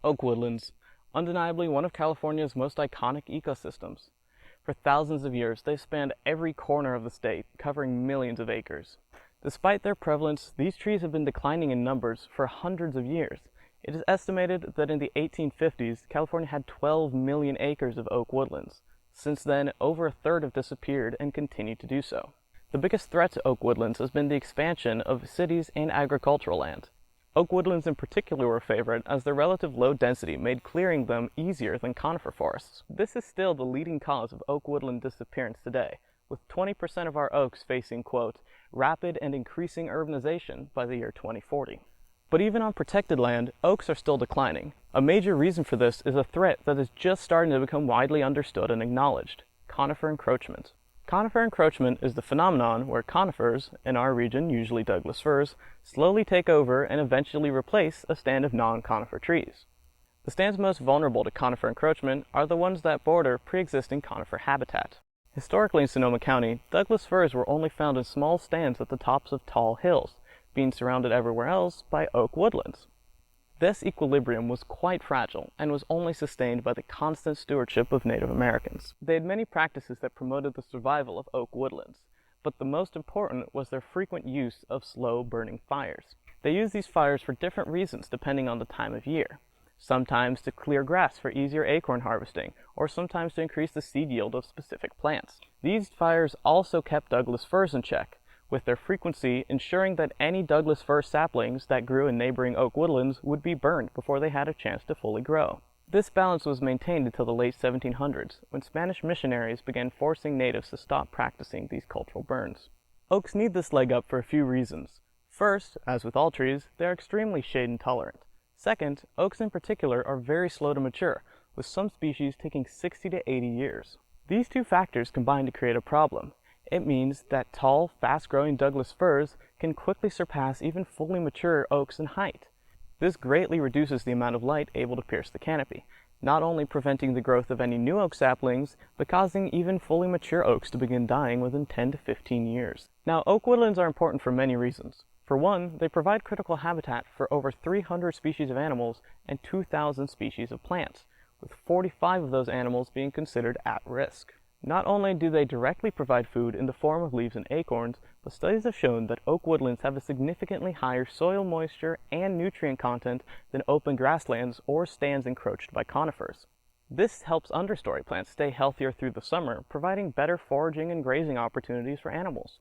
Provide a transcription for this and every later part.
Oak woodlands, undeniably one of California's most iconic ecosystems. For thousands of years, they've spanned every corner of the state, covering millions of acres. Despite their prevalence, these trees have been declining in numbers for hundreds of years. It is estimated that in the 1850s, California had 12 million acres of oak woodlands. Since then, over a third have disappeared and continue to do so. The biggest threat to oak woodlands has been the expansion of cities and agricultural land. Oak woodlands in particular were a favorite as their relative low density made clearing them easier than conifer forests. This is still the leading cause of oak woodland disappearance today, with 20% of our oaks facing, quote, rapid and increasing urbanization by the year 2040. But even on protected land, oaks are still declining. A major reason for this is a threat that is just starting to become widely understood and acknowledged: conifer encroachment. Conifer encroachment is the phenomenon where conifers, in our region usually Douglas firs, slowly take over and eventually replace a stand of non-conifer trees. The stands most vulnerable to conifer encroachment are the ones that border pre-existing conifer habitat. Historically in Sonoma County, Douglas firs were only found in small stands at the tops of tall hills, being surrounded everywhere else by oak woodlands. This equilibrium was quite fragile and was only sustained by the constant stewardship of Native Americans. They had many practices that promoted the survival of oak woodlands, but the most important was their frequent use of slow-burning fires. They used these fires for different reasons depending on the time of year. Sometimes to clear grass for easier acorn harvesting, or sometimes to increase the seed yield of specific plants. These fires also kept Douglas firs in check, with their frequency ensuring that any Douglas fir saplings that grew in neighboring oak woodlands would be burned before they had a chance to fully grow. This balance was maintained until the late 1700s, when Spanish missionaries began forcing natives to stop practicing these cultural burns. Oaks need this leg up for a few reasons. First, as with all trees, they are extremely shade intolerant. Second, oaks in particular are very slow to mature, with some species taking 60 to 80 years. These two factors combine to create a problem. It means that tall, fast-growing Douglas firs can quickly surpass even fully mature oaks in height. This greatly reduces the amount of light able to pierce the canopy, not only preventing the growth of any new oak saplings, but causing even fully mature oaks to begin dying within 10 to 15 years. Now, oak woodlands are important for many reasons. For one, they provide critical habitat for over 300 species of animals and 2,000 species of plants, with 45 of those animals being considered at risk. Not only do they directly provide food in the form of leaves and acorns, but studies have shown that oak woodlands have a significantly higher soil moisture and nutrient content than open grasslands or stands encroached by conifers. This helps understory plants stay healthier through the summer, providing better foraging and grazing opportunities for animals.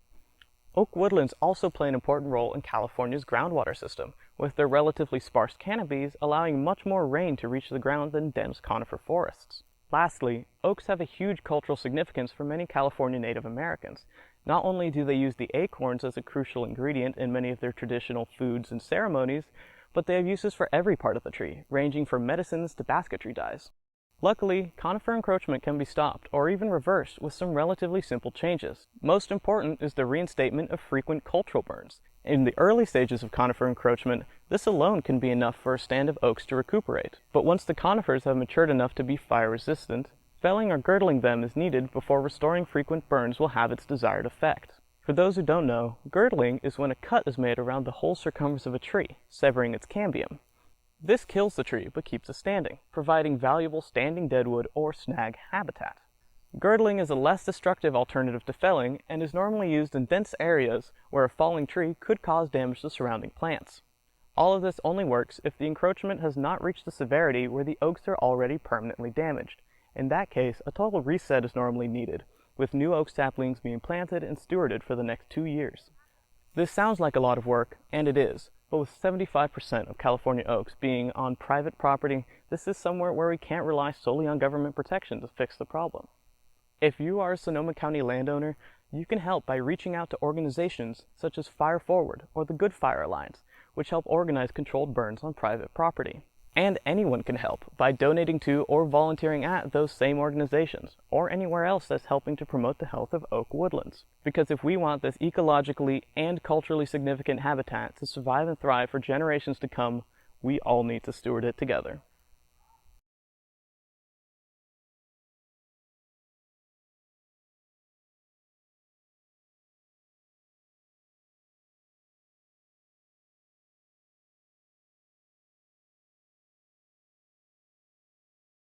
Oak woodlands also play an important role in California's groundwater system, with their relatively sparse canopies allowing much more rain to reach the ground than dense conifer forests. Lastly, oaks have a huge cultural significance for many California Native Americans. Not only do they use the acorns as a crucial ingredient in many of their traditional foods and ceremonies, but they have uses for every part of the tree, ranging from medicines to basketry dyes. Luckily, conifer encroachment can be stopped or even reversed with some relatively simple changes. Most important is the reinstatement of frequent cultural burns. In the early stages of conifer encroachment, this alone can be enough for a stand of oaks to recuperate. But once the conifers have matured enough to be fire resistant, felling or girdling them is needed before restoring frequent burns will have its desired effect. For those who don't know, girdling is when a cut is made around the whole circumference of a tree, severing its cambium. This kills the tree but keeps it standing, providing valuable standing deadwood or snag habitat. Girdling is a less destructive alternative to felling and is normally used in dense areas where a falling tree could cause damage to surrounding plants. All of this only works if the encroachment has not reached the severity where the oaks are already permanently damaged. In that case, a total reset is normally needed, with new oak saplings being planted and stewarded for the next 2 years. This sounds like a lot of work, and it is, but with 75% of California oaks being on private property, this is somewhere where we can't rely solely on government protection to fix the problem. If you are a Sonoma County landowner, you can help by reaching out to organizations such as Fire Forward or the Good Fire Alliance, which help organize controlled burns on private property. And anyone can help by donating to or volunteering at those same organizations, or anywhere else that's helping to promote the health of oak woodlands. Because if we want this ecologically and culturally significant habitat to survive and thrive for generations to come, we all need to steward it together.